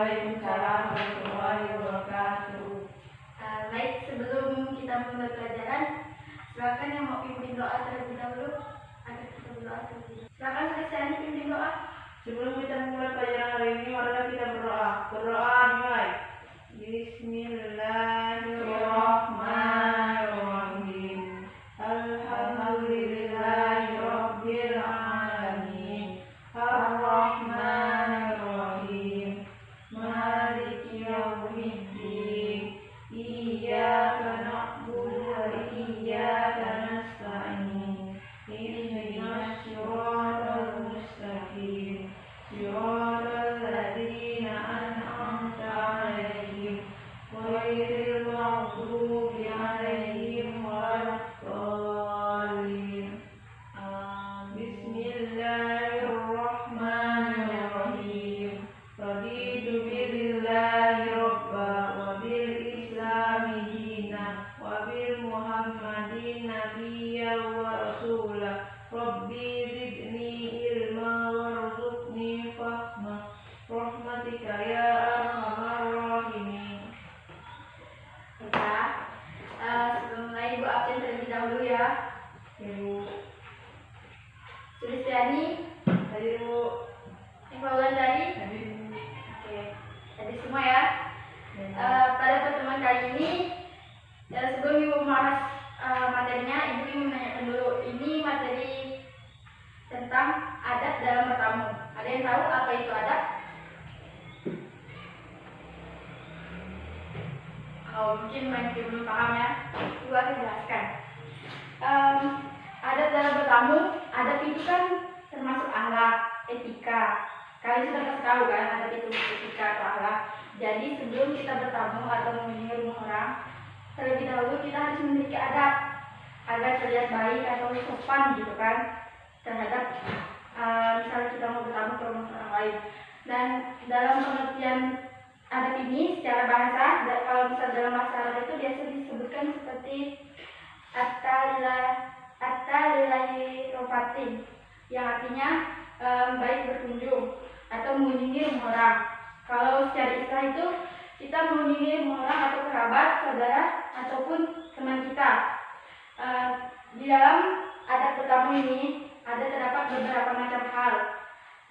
Waalaikumsalam warahmatullahi wabarakatuh. Baik, sebelum kita mulai pelajaran, silakan yang mau pimpin doa terlebih dahulu agar kita berdoa terlebih dahulu. Silakan Kristiani pimpin doa. Sebelum kita mulai pelajaran hari ini, marilah kita berdoa. Berdoa dimulai. Bismillahirrahmanirrahim. Alhamdulillahirabbil alamin. Arrahmanirrahim. Maliki yaumiddin. Iyyaka na'budu wa iyyaka nasta'in. Ihdinas siratal mustaqim. Siratal ladzina an'amta 'alaihim ghairil maghdubi 'alaihim waladdallin. Bismillahirrahmanirrahim. Raditu billahi rabba wa bil islami dina wa bil muhammadin nabiyya wa rasula. Rabbi zidni ilma warzuqni fahma rahmatika ya arhamar rahimin. Sebelum mulai Ibu absen terlebih dahulu ya. Ibu, Kristiani, Ibu, Imbauan dari. Ibu. Oke, jadi semua ya. Pada pertemuan kali ini, sebelum Ibu membahas materinya, Ibu ingin menanyakan dulu. Ini materi tentang adat dalam bertamu. Ada yang tahu apa itu adat? Mungkin masih belum paham ya. Ibu akan jelaskan. Adat dalam bertamu, adat itu kan termasuk akhlak, etika. Kalian sudah pasti tahu kan adat itu etika atau akhlak. Jadi sebelum kita bertamu atau mengunjungi rumah orang, terlebih dahulu kita harus memiliki adat agar terlihat baik atau sopan gitu kan terhadap misalnya kita mau bertamu ke rumah orang lain. Dan dalam pengertian adat ini secara bahasa, kalau misal dalam bahasa Arab itu biasa disebutkan seperti at-talilahi rofatin, yang artinya baik berkunjung atau mengunjungi rumah orang. Kalau secara istilah itu kita mengunjungi rumah orang atau kerabat, saudara ataupun teman kita. Di dalam adat bertamu ini terdapat beberapa macam hal,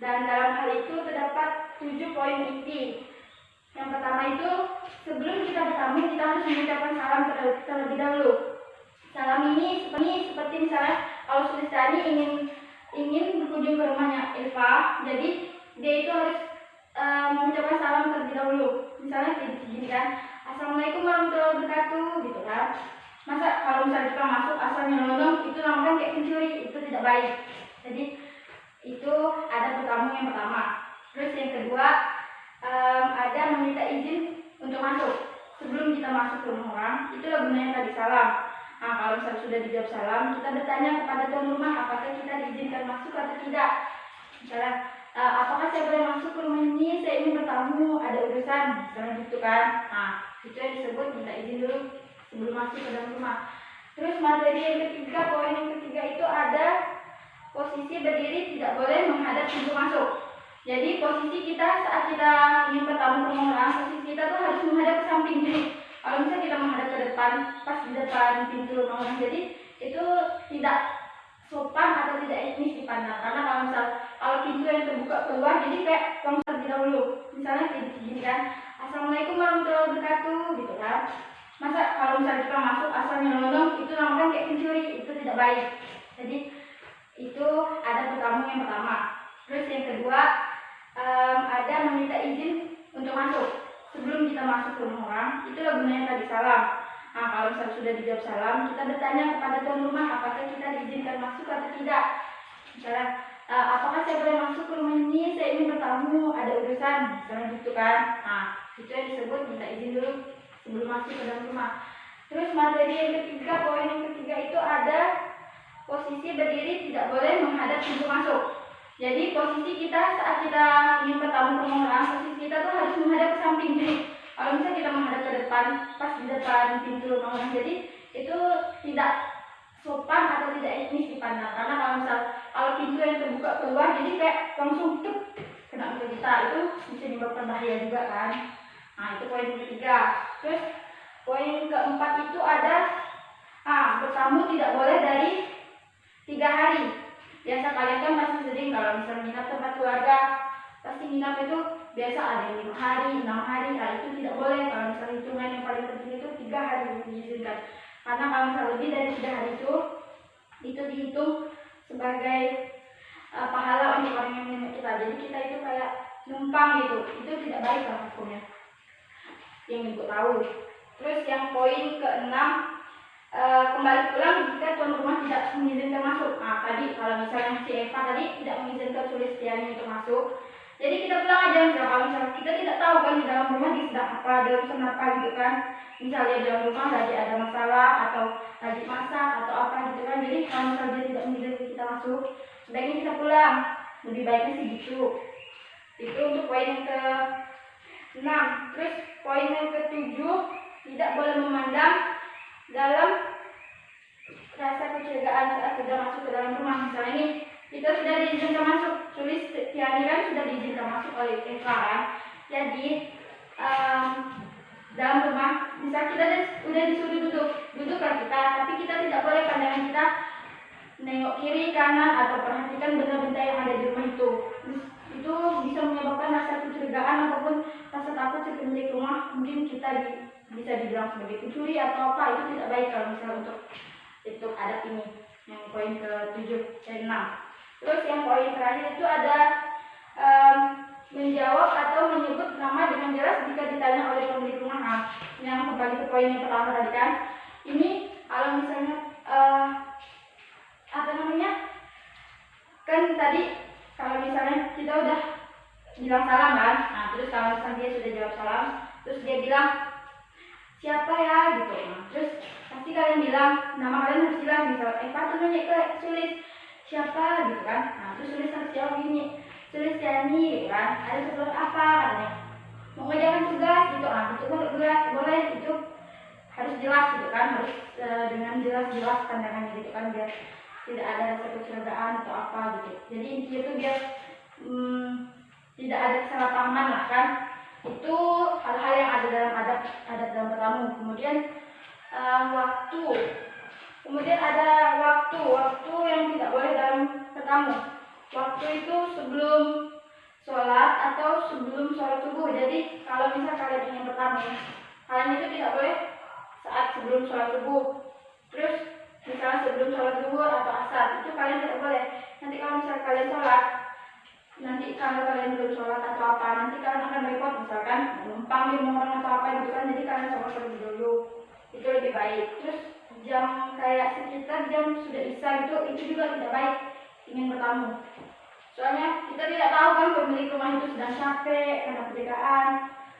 dan dalam hal itu terdapat 7 poin inti. Yang pertama itu, sebelum kita bertamu kita harus mengucapkan salam terlebih dahulu. Salam ini seperti misalnya kalau Sulistani ingin berkunjung ke rumahnya Eva, jadi dia itu harus mengucapkan salam terlebih dahulu. Misalnya kayak gini kan, Assalamualaikum warahmatullahi wabarakatuh gitu kan. Masa kalau misalnya kita masuk asal nyelonong, itu namanya kayak pencuri, itu tidak baik. Jadi itu adat bertamu yang pertama. Terus yang kedua, ada meminta izin untuk masuk. Sebelum kita masuk ke rumah orang, itulah gunanya tadi salam. Nah, kalau misalnya sudah dijawab salam, kita bertanya kepada tuan rumah apakah kita diizinkan masuk atau tidak. Misalnya, apakah saya boleh masuk ke rumah ini? Saya ingin bertamu, ada urusan, misalnya gitu kan. Nah, itu yang disebut minta izin dulu sebelum masuk ke dalam rumah. Terus materi yang ketiga, poin yang ketiga itu ada posisi berdiri tidak boleh menghadap pintu masuk. Jadi posisi kita saat kita ingin bertamu ke rumah orang, posisi kita tuh harus menghadap ke samping. Jadi kalau misalnya kita menghadap ke depan, pas di depan pintu rumah orang, jadi itu tidak sopan atau tidak etis dipandang. Karena kalau pintu yang terbuka keluar, jadi kayak langsung terlebih dahulu. Misalnya kayak gini kan, Assalamualaikum warahmatullahi wabarakatuh gitu kan. Masa kalau misalnya kita masuk asal nyelonong, itu namanya kayak pencuri, itu tidak baik. Jadi itu ada bertamu yang pertama. Terus yang kedua, ada meminta izin untuk masuk. Sebelum kita masuk ke rumah orang, itulah gunanya tadi salam. Nah, kalau misalnya sudah dijawab salam, kita bertanya kepada tuan rumah apakah kita diizinkan masuk atau tidak. Misalnya, apakah saya boleh masuk ke rumah ini? Saya ingin bertamu, ada urusan, misalnya gitu kan. Nah, itu yang disebut minta izin dulu sebelum masuk ke dalam rumah. Terus materi yang ketiga, poin yang ketiga itu ada posisi berdiri tidak boleh menghadap pintu masuk. Jadi posisi kita saat kita ingin bertamu ke rumah orang, posisi kita tuh harus menghadap ke samping. Jadi kalau misalnya kita menghadap ke depan, pas di depan pintu rumah orang, jadi itu tidak sopan atau tidak etis dipandang. Karena kalau pintu yang terbuka keluar, jadi kayak langsung tuh ke kena muka kita, itu bisa menyebabkan bahaya juga kan. Nah itu poin ketiga. Terus poin keempat itu ada bertamu tidak boleh dari 3 hari. Biasa kalian kan pasti sering kalau misalnya nginap tempat keluarga, pasti nginap itu biasa ada yang 5 hari, 6 hari. Nah itu tidak boleh. Kalau misalnya hitungan yang paling penting itu 3 hari diizinkan. Karena kalau misalnya lebih dari 3 hari itu dihitung sebagai pahala untuk orang yang menginap kita. Jadi kita itu kayak numpang gitu. Itu tidak baik lah hukumnya, yang ibu tahu. Terus yang poin keenam, kembali pulang jika tuan rumah tidak mengizinkan masuk. Nah tadi kalau misalnya si Eva tadi tidak mengizinkan Sulistiani untuk masuk, jadi kita pulang aja. Kalau misalnya kita tidak tahu kan di dalam rumah dia sedang apa, ada urusan apa gitu kan. Misalnya di dalam rumah lagi ada masalah atau lagi masak atau apa gitu kan. Jadi kalau misalnya dia tidak mengizinkan kita masuk, sebaiknya kita pulang. Lebih baiknya sih gitu. Itu untuk poin yang ke-6. Terus poin yang ke-7, tidak boleh memandang dalam rasa kecurigaan saat sudah masuk ke dalam rumah. Misalnya ini kita sudah diizinkan masuk, Sulistiani kan sudah diizinkan masuk oleh Eva kan. Jadi dalam rumah, misal kita udah disuruh duduk kan kita, tapi kita tidak boleh pandangan kita nengok kiri kanan atau perhatikan benda-benda yang ada di rumah itu. Itu bisa menyebabkan rasa kecurigaan ataupun rasa takut si pemilik rumah, mungkin kita bisa dibilang sebagai pencuri atau apa. Itu tidak baik kalau misalnya untuk adab ini. Yang poin ke-7 dan 6. Terus yang poin terakhir itu ada menjawab atau menyebut nama dengan jelas jika ditanya oleh pemilik rumah. Nah, yang kembali ke poin yang pertama tadi kan, ini kalau misalnya kan tadi kalau misalnya kita udah bilang salam kan, nah terus kalau misalnya dia sudah jawab salam, terus dia bilang siapa ya gitu. Nah, terus pasti kalian bilang nama kalian harus jelas. Misal Eva tuh nanya ke Sulis siapa gitu kan. Nah terus Sulis harus jawab gini, Sulistiani gitu kan, ada keperluan apa katanya, mau ngerjakan tugas gitu. Ah itu boleh itu harus jelas gitu kan, harus dengan jelas pandangannya gitu kan, biar tidak ada rasa kecurigaan atau apa gitu. Jadi intinya itu biar tidak ada kesalahpahaman lah kan. Itu hal-hal yang ada dalam adat dalam bertamu. Kemudian waktu. Kemudian ada waktu yang tidak boleh dalam bertamu. Waktu itu sebelum sholat atau sebelum sholat subuh. Jadi kalau misal kalian ingin bertamu, kalian itu tidak boleh saat sebelum sholat subuh. Terus misalnya sebelum sholat zuhur atau asar, itu kalian tidak boleh. Nanti kalau misalnya kalian sholat, nanti kalau kalian belum sholat atau apa, nanti kalian akan repot, misalkan numpang di rumah orang atau apa gitu kan. Jadi kalian sholat terlebih dulu, itu lebih baik. Terus jam kayak sekitar jam sudah isya itu juga tidak baik ingin bertamu. Soalnya kita tidak tahu kan pemilik rumah itu sedang capek karena perjalanan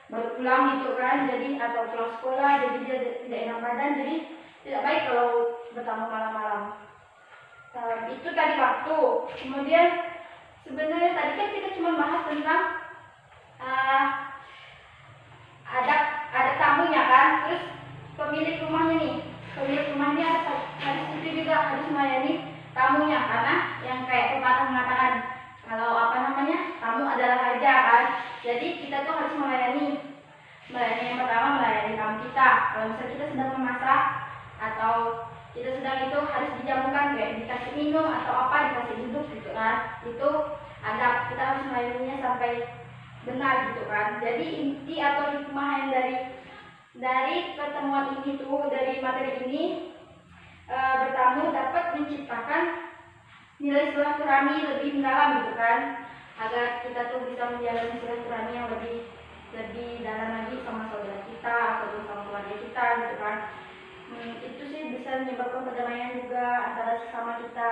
baru pulang gitu kan, jadi atau pulang sekolah, jadi dia tidak enak badan, jadi tidak baik kalau bertamu malam-malam. Itu tadi waktu. Kemudian sebenarnya tadi kan kita cuma bahas tentang ada tamunya kan, terus pemilik rumahnya nih. Pemilik rumahnya harus itu juga harus melayani tamunya, karena yang kayak pepatah mengatakan kalau tamu adalah raja kan. Jadi kita tuh harus melayani yang pertama melayani tamu kita. Kalau misalnya kita sedang memasak atau kita sedang itu harus dijamukan, kayak dikasih minum atau apa, dikasih duduk gitu kan. Itu adab, kita harus melayaninya sampai benar gitu kan. Jadi inti atau hikmah yang dari pertemuan ini tuh, dari materi ini, bertamu dapat menciptakan nilai silaturahmi lebih mendalam gitu kan, agar kita tuh bisa menjalani silaturahmi yang lebih dalam lagi sama saudara kita atau sama keluarga kita gitu kan. Itu sih bisa menyebabkan perdamaian juga antara sesama kita.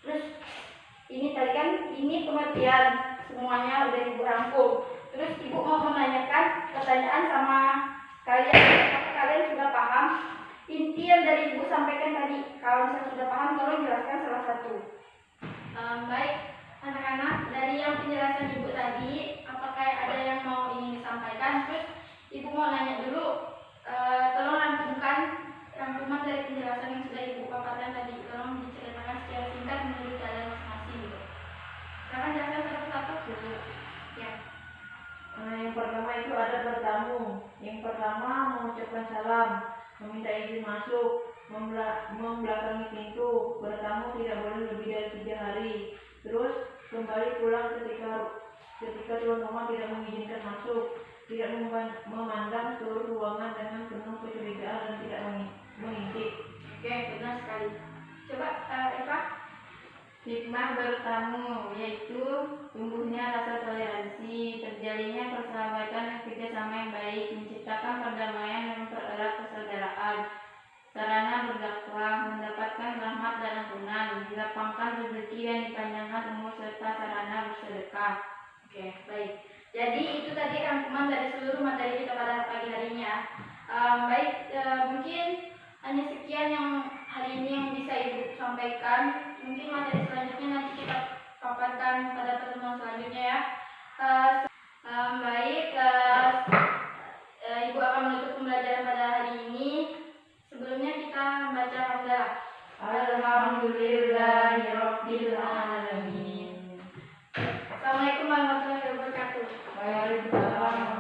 Terus ini tadi kan ini pengertian semuanya udah ibu rangkum. Terus ibu mau menanyakan pertanyaan sama kalian, apakah kalian sudah paham inti yang dari ibu sampaikan tadi? Kalau misalnya sudah paham, tolong jelaskan salah satu. Baik anak-anak, dari yang penjelasan ibu tadi, apakah ada yang mau ingin disampaikan? Terus ibu mau nanya dulu, tolong rangkuman dari penjelasan yang sudah ibu paparkan tadi, tolong diceritakan secara singkat menurut kalian masing-masing gitu. Silakan jelaskan satu-satu dulu. mengucapkan salam, meminta izin masuk, membelakangi pintu, bertamu tidak boleh lebih dari 3 hari. Terus kembali pulang ketika tuan rumah tidak mengizinkan masuk, tidak memandang seluruh ruangan dengan penuh kecurigaan dan tidak mengintip. Oke, benar sekali. Coba Eva. Hikmah bertamu yaitu tumbuhnya rasa toleransi, terjalinnya persahabatan dan kerjasama yang baik, menciptakan perdamaian dan mempererat persaudaraan, sarana berdakwah, mendapatkan rahmat dan ampunan, dilapangkan rezeki dan dipanjangkan umur serta sarana bersedekah. Oke, baik. Jadi itu tadi rangkuman dari seluruh materi kita pada pagi harinya. Mungkin hanya sekian yang hari ini yang bisa Ibu sampaikan. Mungkin materi selanjutnya nanti kita paparkan pada pertemuan selanjutnya ya. Ibu akan menutup pembelajaran pada hari ini. Sebelumnya kita membaca hamdalah. Alhamdulillahirabbil alamin. Assalamualaikum warahmatullahi wabarakatuh. Waalaikumsalam.